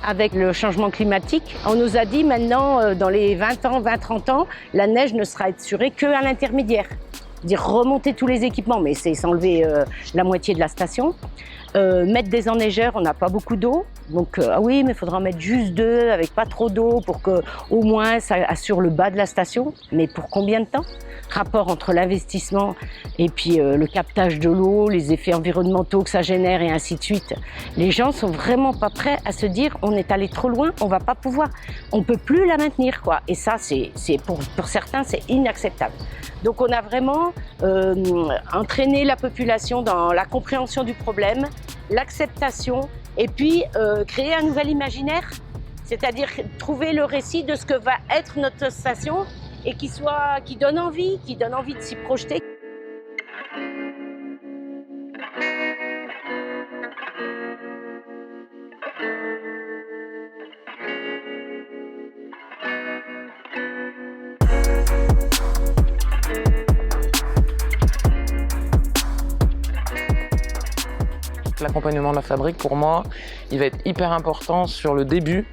Avec le changement climatique, on nous a dit maintenant, dans les 20 ans, 20-30 ans, la neige ne sera assurée qu'à l'intermédiaire. Dire remonter tous les équipements, mais c'est s'enlever la moitié de la station. Mettre des enneigeurs, on n'a pas beaucoup d'eau. Donc ah oui, mais il faudra en mettre juste 2 avec pas trop d'eau pour que au moins ça assure le bas de la station. Mais pour combien de temps? Rapport entre l'investissement et puis le captage de l'eau, les effets environnementaux que ça génère et ainsi de suite. Les gens sont vraiment pas prêts à se dire on est allé trop loin, on va pas pouvoir, on peut plus la maintenir quoi. Et ça c'est pour certains c'est inacceptable. Donc on a vraiment entraîné la population dans la compréhension du problème, l'acceptation et puis créer un nouvel imaginaire, c'est-à-dire trouver le récit de ce que va être notre station et qui donne envie de s'y projeter. L'accompagnement de la fabrique, pour moi, il va être hyper important sur le début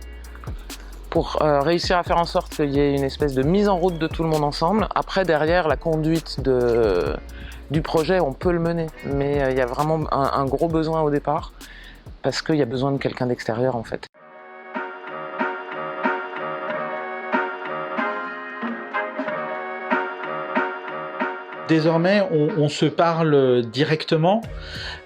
pour réussir à faire en sorte qu'il y ait une espèce de mise en route de tout le monde ensemble. Après, derrière, la conduite du projet, on peut le mener, mais il y a vraiment un gros besoin au départ parce qu'il y a besoin de quelqu'un d'extérieur en fait. Désormais, on se parle directement,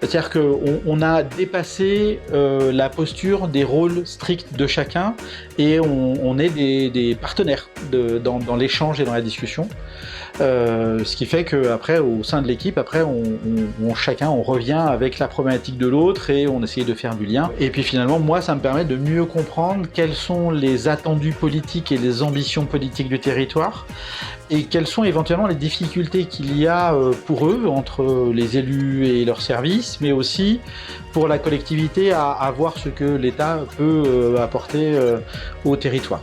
c'est-à-dire qu'on a dépassé la posture des rôles stricts de chacun et on est des partenaires dans l'échange et dans la discussion. Ce qui fait qu'après, au sein de l'équipe, après, chacun revient avec la problématique de l'autre et on essaye de faire du lien. Et puis finalement, moi, ça me permet de mieux comprendre quels sont les attendus politiques et les ambitions politiques du territoire et quelles sont éventuellement les difficultés qu'il y a pour eux, entre les élus et leurs services, mais aussi pour la collectivité à voir ce que l'État peut apporter au territoire.